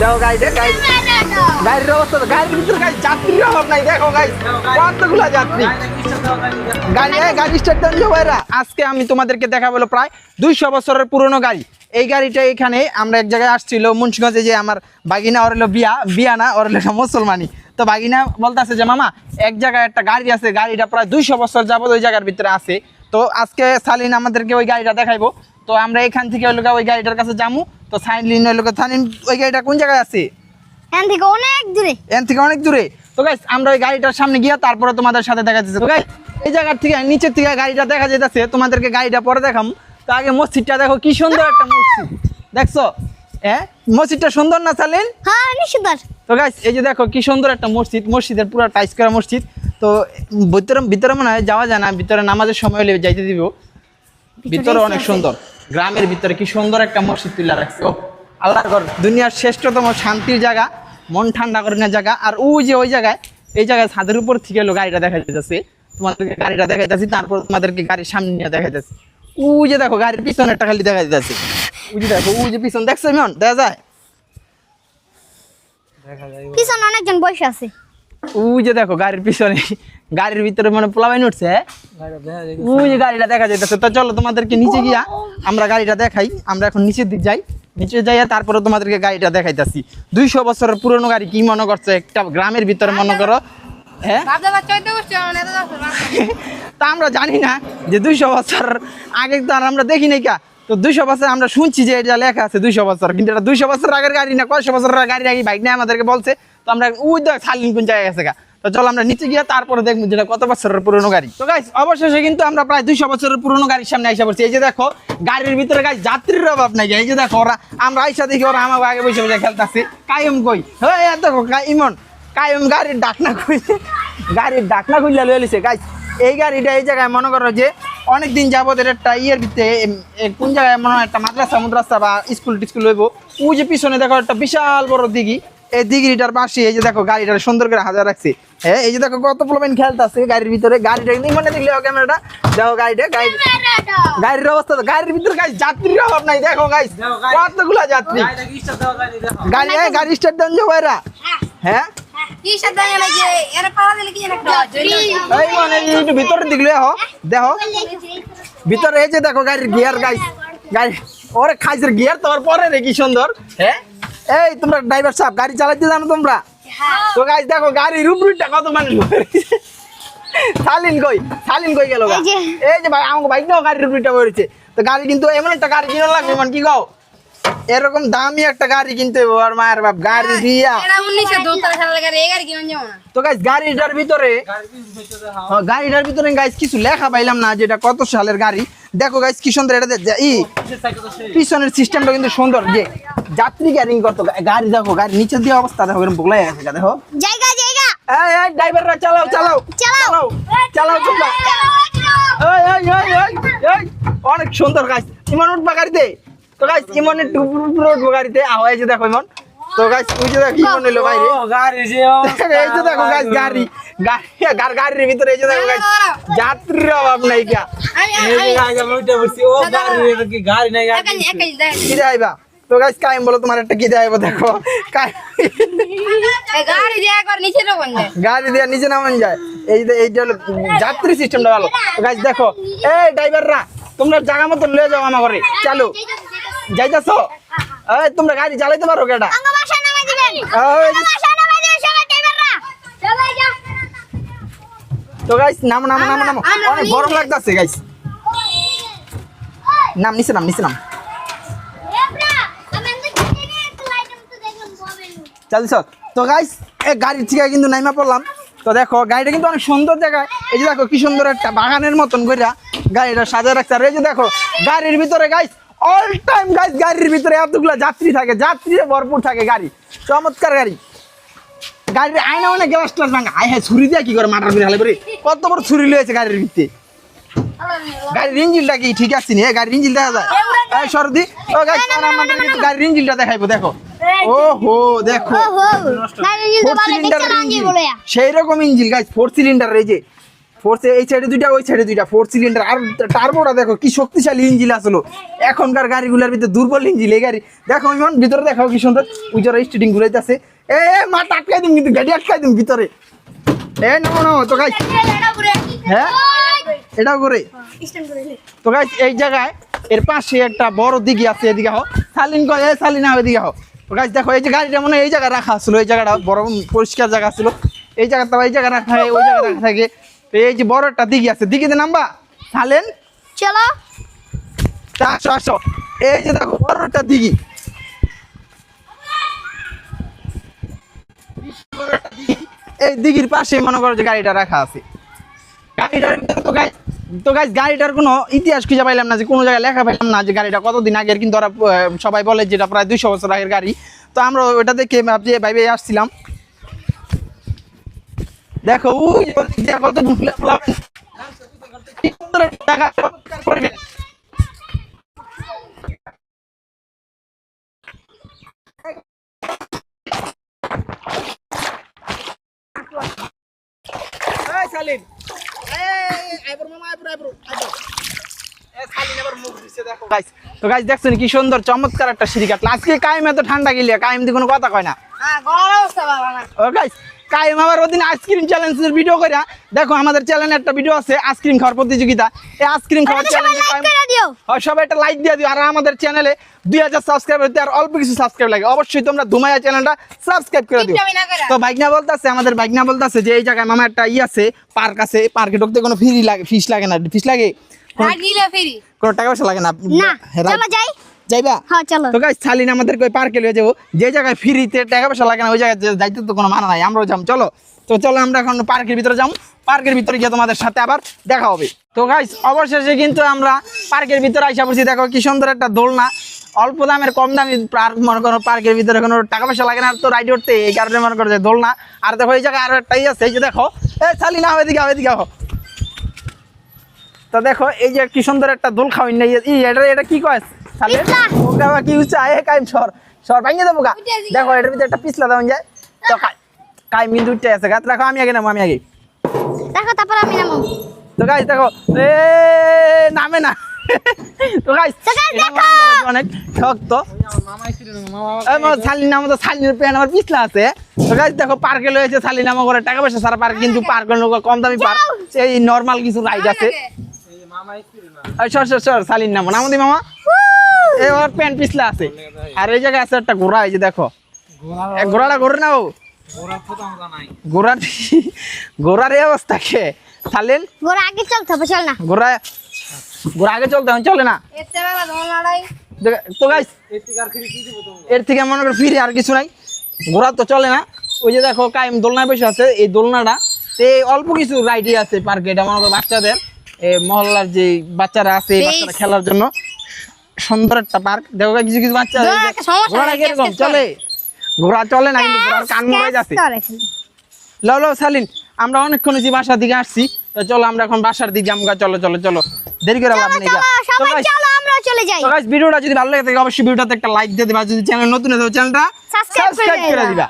দেখো গাড়িটা গাড়ির অবস্থা, গাড়ির ভিতরে গাড়ি যাত্রীর অভাব নাই। দেখো গাইস কতগুলা যাত্রী। গাড়ি স্টার্ট দেন ভাইরা। আজকে আমি তোমাদেরকে দেখাবো প্রায় 200 বছরের পুরনো গাড়ি। এই গাড়িটা এখানে আমরা এক জায়গায় আসছিল মুন্সিগঞ্জে, যে আমার বাগিনা ওর হলো বিয়া না, ওর হলো মুসলমানি। তো বাগিনা বলতেছে যে মামা এক জায়গায় একটা গাড়ি আছে, গাড়িটা প্রায় 200 বছর যাবত ওই জায়গার ভিতরে আছে। তো আজকে সালিন আমাদেরকে ওই গাড়িটা দেখাইবো। তো আমরা এখান থেকে ওই গাড়িটার কাছে যাবো। তো সালিন সালিন ওই গাড়িটা কোন জায়গায় আছে? এখান থেকে অনেক দূরে। তো গাইস আমরা ওই গাড়িটার সামনে গিয়া তারপরে তোমাদের সাথে দেখা যাচ্ছে। তো গাইস এই জায়গার থেকে নিচের থেকে গাড়িটা দেখা যাইতেছে, তোমাদেরকে গাড়িটা পরে দেখাম। তো আগে মসজিদটা দেখো, কি সুন্দর একটা মসজিদ, দেখছো? হ্যাঁ, মসজিদটা সুন্দর না সালিন? হ্যাঁ অনেক সুন্দর। তো গাইস এই যে দেখো কি সুন্দর একটা মসজিদ, মসজিদের পুরো টাইস করা মসজিদ। তো ভিতরে মনে হয় যাওয়া যায় না, ভিতরে নামাজের সময় হলে যাইতে দিব। ভিতরে অনেক সুন্দর, গ্রামের ভিতরে কি সুন্দর একটা মসজিদ তুলে রাখছে। ও আল্লাহর ঘর, দুনিয়ার শ্রেষ্ঠতম শান্তির জায়গা, মন ঠান্ডা করে না জায়গা। আর ওই যে ওই জায়গায়, এই জায়গায় ছাদের উপর থেকে এলো গাড়িটা দেখা যাচ্ছে, তোমাদেরকে গাড়িটা দেখাইতেছি, তারপর তোমাদেরকে গাড়ির সামনে নিয়ে দেখাইতেছি। ওই যে দেখো গাড়ির পিছনে একটা খালি দেখা যাচ্ছে, ওই যে দেখো, ওই যে পিছন দেখছো এমন দেখা যায়, পিছনে অনেকজন বসে আছে। ওই যে দেখো গাড়ির পিছনে, গাড়ির ভিতরে মানে পোলাবাইন উঠছে, ওই যে গাড়িটা দেখা যাইতেছে। তো চলো তোমাদেরকে নিচে গিয়া আমরা গাড়িটা দেখাই। আমরা এখন নিচের দিক যাই, নিচে যাইয়া তারপরে তোমাদেরকে গাড়িটা দেখাইতেছি। 200 বছরের পুরনো গাড়ি, কি মনে করছো একটা গ্রামের ভিতরে মনে করো? হ্যাঁ, তা আমরা জানি না যে 200 বছর আগে তো আর আমরা দেখি নাই কা। তো 200 বছর আমরা শুনছি যে এটা লেখা আছে 200 বছর, কিন্তু এটা 200 বছর আগের গাড়ি না, 100 বছরের গাড়ি আগে বাইক নিয়ে আমাদেরকে বলছে। তো আমরা ওই দেখ সালিন কোন জায়গায় গেছে গা। তো চলো আমরা নিচে গিয়ে তারপরে দেখবো যেটা কত বছরের পুরনো গাড়ি। তো গাইস অবশেষে কিন্তু আমরা প্রায় 200 বছরের পুরনো গাড়ির সামনে আইসা পড়ছি। এই যে দেখো গাড়ির ভিতরে গাইস যাত্রীর অভাব নাই। এই যে দেখো ওরা, আমরা আইসা দেখি ওরা আমাকে আগে বসে বসে খেলতেছে। কায়ম কই, হ্যাঁ দেখো ইমন কায়ম গাড়ির ডাকনা খুলে, গাড়ির ডাকনা খুললে লয়ে লিছে। গাইস এই গাড়িটা এই জায়গায় মনে করো যে অনেকদিন যাবত এর একটা ইয়ের ভিতরে, কোন জায়গায় মনে হয় একটা মাদ্রাসা বা স্কুল টিস্কুল হইব। ওই যে পিছনে দেখো একটা বিশাল বড় দিঘি, এই দিঘিটার পাশে এই যে দেখো গাড়িটা সুন্দর করে হাজার রাখছে। হ্যাঁ, এই যে দেখো কত পোলাপাইন খেলতেছে গাড়ির ভিতরে। গাড়িটা কিন্তু মনে দেখলে ক্যামেরাটা দেখো, গাড়ির অবস্থা, গাড়ির ভিতরে গাইস যাত্রীর অভাব নাই। দেখো গাইস কতগুলা যাত্রী। গাড়ি স্টার্ট দেন যে ভাইরা। হ্যাঁ ভিতরে দিকলে দেখো ভিতরে এই যে দেখো গাড়ির গিয়ার, গাইস গাড়ি ওরে খাইছে গিয়ার তোমার পরে রে, কি সুন্দর। হ্যাঁ, এই তোমরা ড্রাইভার সাহেব গাড়ি চালাইতে জানো তোমরা? তো গাইস দেখো গাড়ির উপরটা কত মানুষ। সালিন কই গেল? এই যে ভাই আমাকে বাইক নাও, গাড়ির উপরটা বলেছে। তো গাড়ি কিন্তু এমন একটা গাড়ি কিনা লাগবে, মানে কি গাও এরকম দামি একটা গাড়ি কিনতে হবে। আর মায়ের বাপ গাড়ি দিয়া তো গাইস গাড়িটার ভিতরে গাইস কিছু লেখা পাইলাম না, যেটা কত সালের গাড়ি। দেখো গাইস কি সুন্দর, এটা পিছনের সিস্টেমটা কিন্তু সুন্দর, যে যাত্রী ক্যারিং করতো গাড়ি। দেখো গাড়ি নিচে দিয়ে অবস্থা দেখো, এরকম বগলাই আছে। দেখো এই ড্রাইভাররা চালাও তোমরা। অনেক সুন্দর গাইস, ইমন উঠবা গাড়িতে। তো গাইস ইমনের উপরে উঠবো গাড়িতে, আওয়াজ যে দেখো ইমন। তো গাইস ওই যে দেখো ইমন হইলো বাইরে, এই যে দেখো গাইস গাড়ির ভিতরে এই যে দেখো গাইস যাত্রীর অভাব নাই কা। কি দেখাইবা? তো গাইস কাইম বলো তোমার একটা কি দেখাইবো? দেখো গাড়ি দিয়ে নিচে নামান যায়। এইটা হলো যাত্রী সিস্টেমটা ভালো। গাইস দেখো এই ড্রাইভাররা তোমরা জায়গা মতো লয়ে যাও আমার ঘরে, চালু যাইতাছো? এই তোমরা গাড়ি চালাইতে পারো কেটা? তো গাইস নামো, অনেক গরম লাগতেছে গাইস। নিচে নাম চালিস। তো গাইস গাড়ির থেকে কিন্তু নাইমা পড়লাম। তো দেখো গাড়িটা কিন্তু অনেক সুন্দর জায়গায়, এই যে দেখো কি সুন্দর একটা বাগানের মতন কইরা গাড়িটা সাজা রাখছে। আর এই যে দেখো গাড়ির ভিতরে গাইস অল টাইম গাইস গাড়ির ভিতরে এতগুলা যাত্রী থাকে, যাত্রীরা ভরপুর থাকে। গাড়ি চমৎকার গাড়ি। গাড়ির আয়না অনেক গ্লাস টাস ভাঙা। হ্যাঁ ছুরি দিয়ে কি করে মাটার করে হালে করে, কত বড় ছুরি লয়েছে গাড়ির ভিতরে। গাড়ির ইঞ্জিনটা কি ঠিক আছে নি? গাড়ির ইঞ্জিন দেখা যায়? এই সরদি ও গাইস আমাদের কিন্তু গাড়ির ইঞ্জিনটা দেখাইবো। দেখো ওহো দেখো 4 সিলিন্ডার ইঞ্জিন, সেই রকম ইঞ্জিন গাইস, 4 সিলিন্ডার। এই যে ফোর্সে এই সাইডে দুইটা ওই সাইডে দুইটা 4 সিলিন্ডার আর টার্বোটা দেখো কি শক্তিশালী ইঞ্জিন আসলো এখনকার গাড়িগুলোর ভিতরে দুর্বল ইঞ্জিন এই গাড়ি দেখো ইমন ভিতরে দেখো কি সুন্দর উজরা স্টিয়ারিং ঘুরাইতেছে এ মা আটকাই দিম কিন্তু গাড়ি আটকাই দিম ভিতরে এ নাও তো গাইস হ্যাঁ এটাও করে তো গাইস এই জায়গায় এর পাশে একটা বড় দিঘি আছে এদিকে হও সালিন কয় এ সালিনা এদিকে হও তো গাইস দেখো এই যে গাড়িটা মনে হয় এই জায়গায় রাখা ছিল এই জায়গাটা বড় পরিষ্কার জায়গা ছিল এই জায়গাটা এই জায়গায় রাখা হয় ওই জায়গায় রাখা থাকে তো এই যে বড় একটা দিঘি আছে দিঘিতে নামবা সালেন চলো আসো আসো এই যে দেখো বড় একটা দিঘি এই দিঘির পাশে মনে করো যে গাড়িটা রাখা আছে গাড়িটার ভিতরে তো গাইস গাড়িটার কোনো ইতিহাস খুঁজে পাইলাম না যে কোনো জায়গায় লেখা পাইলাম না যে গাড়িটা কতদিন আগের কিন্তু ওরা সবাই বলে যেটা প্রায় 200 বছর আগের গাড়ি তো আমরা ওটা দেখে ভাবে আসছিলাম দেখো ওই কত সালিন তো গাইস দেখছেন কি সুন্দর চমৎকার একটা সিঁড়ি কাটলো আজকে কাইম এত ঠান্ডা গেলিয়া কাইম দিয়ে কোনো কথা কয় না ও গাইস কাইম আবার ওদিন আইসক্রিম চ্যালেঞ্জের ভিডিও করে দেখো আমাদের চ্যানেলে একটা ভিডিও আছে আইসক্রিম খাওয়ার প্রতিযোগিতা এই আইসক্রিম খাওয়ার চ্যালেঞ্জে সবাই একটা লাইক দিয়ে দিও আর আমাদের চ্যানেলে 2000 সাবস্ক্রাইব হতে আর অল্প কিছু সাবস্ক্রাইব লাগে অবশ্যই তোমরা ধুমাইয়া চ্যানেলটা সাবস্ক্রাইব করে দিও তো ভাইগনা বলতাছে আমাদের ভাইগনা বলতাছে যে এই জায়গায় মামা একটা আছে পার্ক আছে পার্কে ঢুকতে কোনো ফি লাগে ফিস লাগে না ফিস লাগে কোনো টাকা পয়সা লাগে না যাইবা হ্যাঁ চলো তো গাইস সালিন আমাদেরকে ওই পার্কে নিয়ে যাবো যে জায়গায় ফ্রিতে টাকা পয়সা লাগে না ওই জায়গায় যাইতে তো কোনো মানা নাই আমরাও যাম চলো তো চলো আমরা এখন পার্কের ভিতরে যাম পার্কের ভিতরে গিয়ে তোমাদের সাথে আবার দেখা হবে তো গাইস অবশেষে কিন্তু আমরা পার্কের ভিতরে আইসা পড়ছি দেখো কি সুন্দর একটা দোলনা অল্প দামের কম দামি পার্ক মনে করো পার্কের ভিতরে কোনো টাকা পয়সা লাগে না তো রাইড উঠতে এই কারণে মনে করো যে দোলনা আর দেখো এই জায়গায় আরো একটাই আছে এই যে দেখো এ সালিনা এদিকে এদিকে তো দেখো এই যে কি সুন্দর একটা দোল খাওয়াই নাই এটা কি কয় কি উচ্চা কাইম সর ভাঙিয়ে দেবো গা দেখো এটার ভিতরে একটা পিছলা দেওয়া যায় তো কাইম কিন্তু উঠতে আছে গা দেখো আমি আগে নামো আমি আগে দেখো তারপর আমি নামো তো গাইস দেখো এ নামে না তো গাইস অনেক শক্ত শালিন নাম তো শালিনের প্যান আমার পিছলা আছে তো গাইস দেখো পার্কে লয়েছে শালিন নামা করে টাকা পয়সা সারা পার্ক কিন্তু পার্ক কম দামি পার্ক এই নর্মাল কিছু রাইড আছে সর শালিন নামো নামো দি মামা এবার প্যান্ট পিছলা আছে আর এই জায়গায় আছে একটা ঘোড়া এই যে দেখো ঘোড়াটা ঘোরে নাও ঘোড়ার এই অবস্থা কে সালেন ঘোড়া আগে চলতে হবে চল না ঘোড়া আগে চলতে হবে চলে না তো গাইস এর থেকে মনে করো ফিরে আর কিছু নাই ঘোড়া তো চলে না ওই যে দেখো কাইম দোলনায় বসে আছে এই দোলনাটা অল্প কিছু রাইডই আছে পার্কে এটা মনে করো বাচ্চাদের মহল্লার যে বাচ্চারা আছে বাচ্চারা খেলার জন্য সুন্দর একটা পার্ক দেখো কিছু কিছু বাচ্চা ঘোড়া কিরকম চলে ঘোড়া চলে না কিন্তু ঘোড়ার কান মরে যাচ্ছে লো সালিন আমরা অনেকক্ষণ বাসার দিকে আসছি তো চলো আমরা এখন বাসার দিকে যাবো চলো চলো চলো দেরি করে লাভ নেই তো গাইস ভিডিওটা যদি ভালো লাগে থাকে অবশ্যই ভিডিওটাতে একটা লাইক দিয়ে দিবা যদি চ্যানেল নতুন হয় চ্যানেলটা সাবস্ক্রাইব করে দিবা।